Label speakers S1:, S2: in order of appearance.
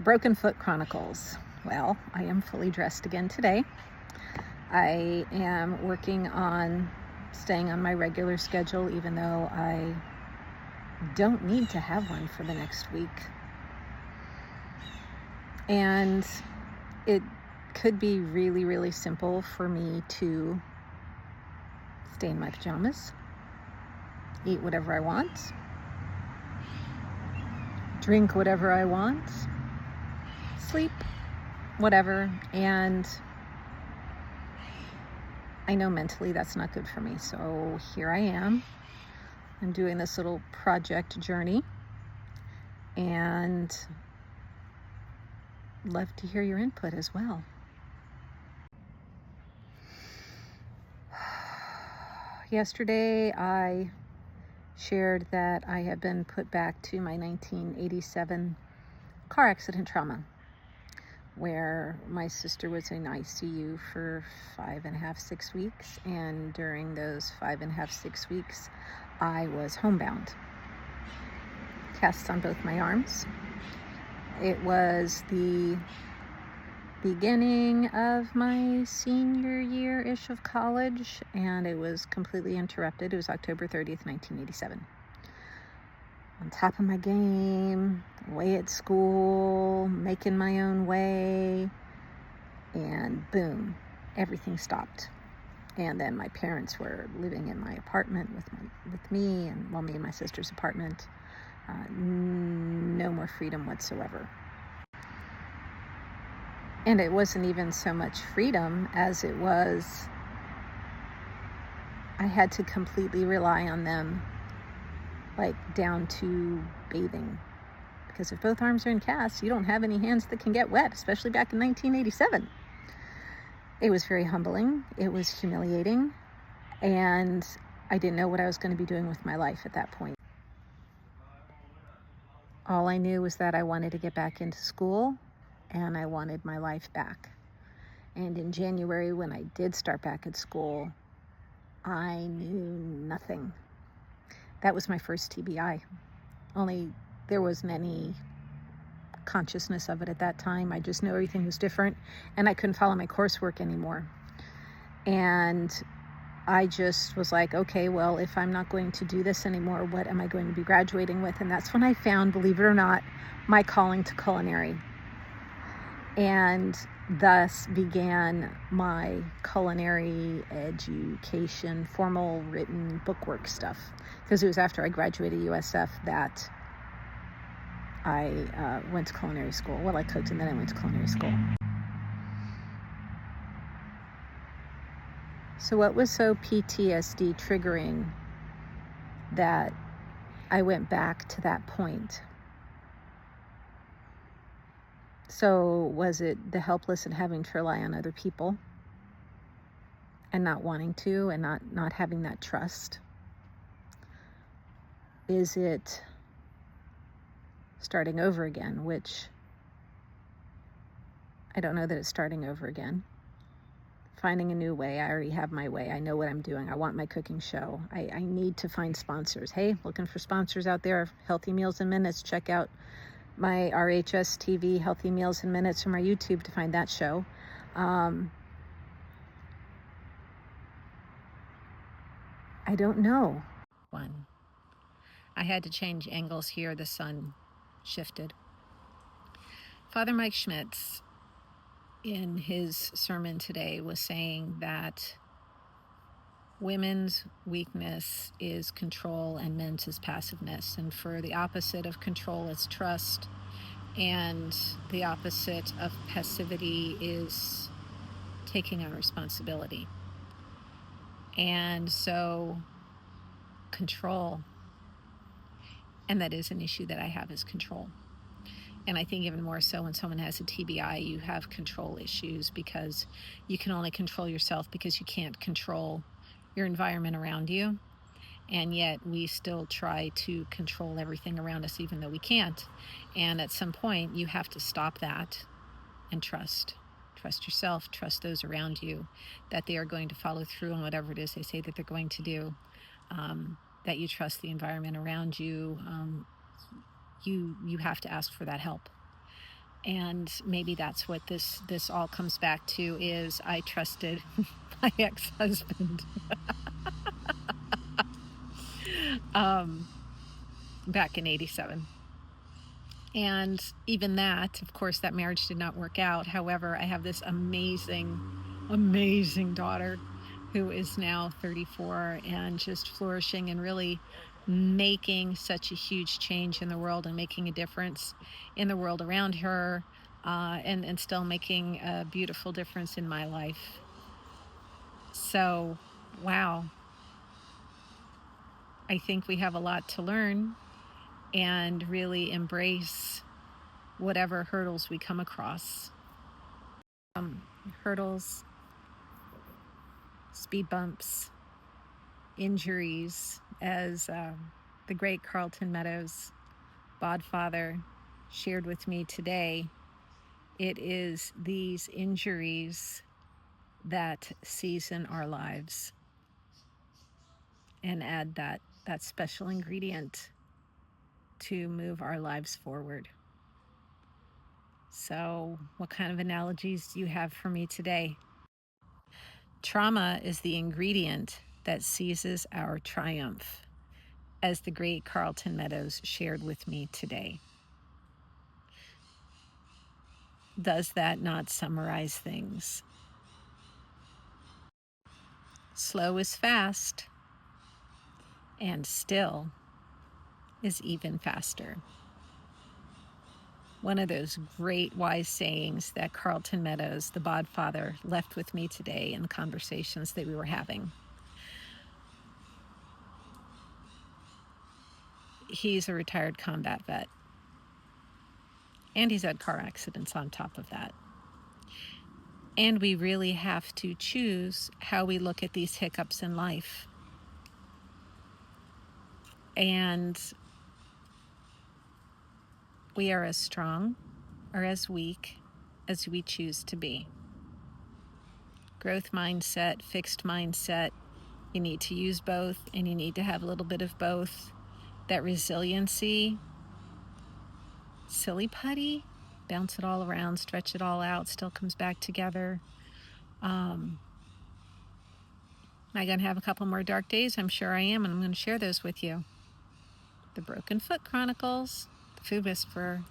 S1: Broken Foot Chronicles. Well, I am fully dressed again today. I am working on staying on my regular schedule, even though I don't need to have one for the next week. And it could be really, really simple for me to stay in my pajamas, eat whatever I want, drink whatever I want, sleep, whatever. And I know mentally that's not good for me. So here I am. I'm doing this little project journey and love to hear your input as well. Yesterday I shared that I have been put back to my 1987 car accident trauma, where my sister was in ICU for 5.5, 6 weeks, and during those 5.5, 6 weeks, I was homebound, casts on both my arms. It was the beginning of my senior year-ish of college, and it was completely interrupted. It was October 30th, 1987. On top of my game, away at school, making my own way, and boom, everything stopped. And then my parents were living in my apartment with me, and me and my sister's apartment. No more freedom whatsoever. And it wasn't even so much freedom as it was I had to completely rely on them, like down to bathing. Because if both arms are in casts, you don't have any hands that can get wet, especially back in 1987. It was very humbling. It was humiliating. And I didn't know what I was going to be doing with my life at that point. All I knew was that I wanted to get back into school and I wanted my life back. And in January, when I did start back at school, I knew nothing. That was my first TBI. Only there wasn't any consciousness of it at that time. I just knew everything was different and I couldn't follow my coursework anymore. And I just was like, okay, well, if I'm not going to do this anymore, what am I going to be graduating with? And that's when I found, believe it or not, my calling to culinary. And thus began my culinary education, formal written bookwork stuff. Because it was after I graduated USF that I went to culinary school. Well, I cooked and then I went to culinary school. So what was so PTSD triggering that I went back to that point? So was it the helpless and having to rely on other people and not wanting to and not having that trust? Is it starting over again, which I don't know that it's starting over again. Finding a new way. I already have my way. I know what I'm doing. I want my cooking show. I need to find sponsors. Hey, looking for sponsors out there. Healthy Meals in Minutes. Check out my RHS TV, Healthy Meals in Minutes, from our YouTube to find that show. I don't know. I had to change angles here. The sun shifted. Father Mike Schmitz, in his sermon today, was saying that women's weakness is control and men's is passiveness. And for the opposite of control is trust. And the opposite of passivity is taking on responsibility. And so control, and that is an issue that I have, is control. And I think even more so when someone has a TBI, you have control issues because you can only control yourself because you can't control your environment around you. And yet we still try to control everything around us even though we can't. And at some point you have to stop that and trust. Trust yourself, trust those around you, that they are going to follow through on whatever it is they say that they're going to do. That you trust the environment around you. You have to ask for that help. And maybe that's what this all comes back to, is I trusted my ex-husband back in '87. And even that, of course, that marriage did not work out. However, I have this amazing, amazing daughter who is now 34 and just flourishing and really making such a huge change in the world and making a difference in the world around her, and still making a beautiful difference in my life. So, wow. I think we have a lot to learn and really embrace whatever hurdles we come across. Hurdles, speed bumps, injuries, as the great Karlton Meadows, BodFather, shared with me today. It is these injuries that season our lives and add that special ingredient to move our lives forward. So, what kind of analogies do you have for me today? Trauma is the ingredient that seizes our triumph, as the great Karlton Meadows shared with me today. Does that not summarize things? Slow is fast, and still is even faster. One of those great wise sayings that Karlton Meadows, the BodFather, left with me today in the conversations that we were having. He's a retired combat vet, and he's had car accidents on top of that. And we really have to choose how we look at these hiccups in life. And we are as strong or as weak as we choose to be. Growth mindset, fixed mindset, you need to use both, and you need to have a little bit of both. That resiliency, silly putty, bounce it all around, stretch it all out, still comes back together. Am I going to have a couple more dark days? I'm sure I am, and I'm going to share those with you. The Broken Foot Chronicles, the Food Whisperer.